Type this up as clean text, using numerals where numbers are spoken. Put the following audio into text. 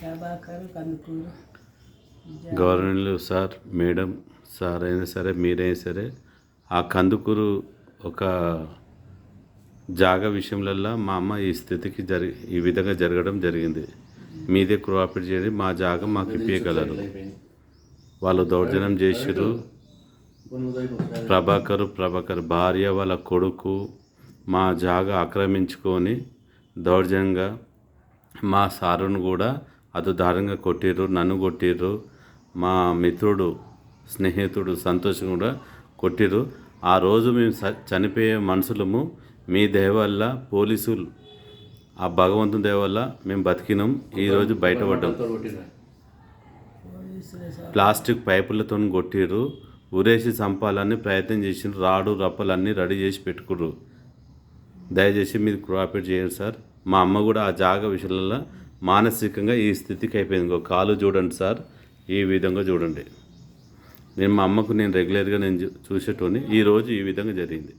Prabhakar Kandukur. Government sir, madam sir అయినా సరే, మీరైనా సరే, ఆ కందుకూరు ఒక జాగా విషయంలో మా అమ్మ ఈ స్థితికి ఈ విధంగా జరగడం జరిగింది. మీదే కోఆపరేట్ చేయండి, మా జాగా మాకు ఇప్పించగలరు. వాళ్ళు దౌర్జన్యం చేసిరు. ప్రభాకర్ భార్య వాళ్ళ కొడుకు మా జాగా ఆక్రమించుకొని దౌర్జన్యంగా మా సారును కూడా దారుణంగా కొట్టిర్రు, నన్ను కొట్టిర్రు, మా మిత్రుడు స్నేహితుడు సంతోష్ కూడా కొట్టిర్రు. ఆ రోజు మేము చనిపోయే మనుషులము. మీ దయ వల్ల, పోలీసులు ఆ భగవంతుని దయ వల్ల మేము బతికినాం. ఈరోజు బయటపడ్డాం. ప్లాస్టిక్ పైపులతో కొట్టిర్రు, ఉరేసి చంపాలని ప్రయత్నం చేసిండ్రు. రాడు రప్పలన్నీ రెడీ చేసి పెట్టుకుర్రు. దయచేసి మీరు కోఆపరేట్ చేయండి సార్. మా అమ్మ కూడా ఆ జాగా విషయంలో మానసికంగా ఈ స్థితికి అయిపోయింది. ఇంకో కాలు చూడండి సార్, ఈ విధంగా చూడండి. మా అమ్మకు రెగ్యులర్గా చూసేటోని. ఈరోజు ఈ విధంగా జరిగింది.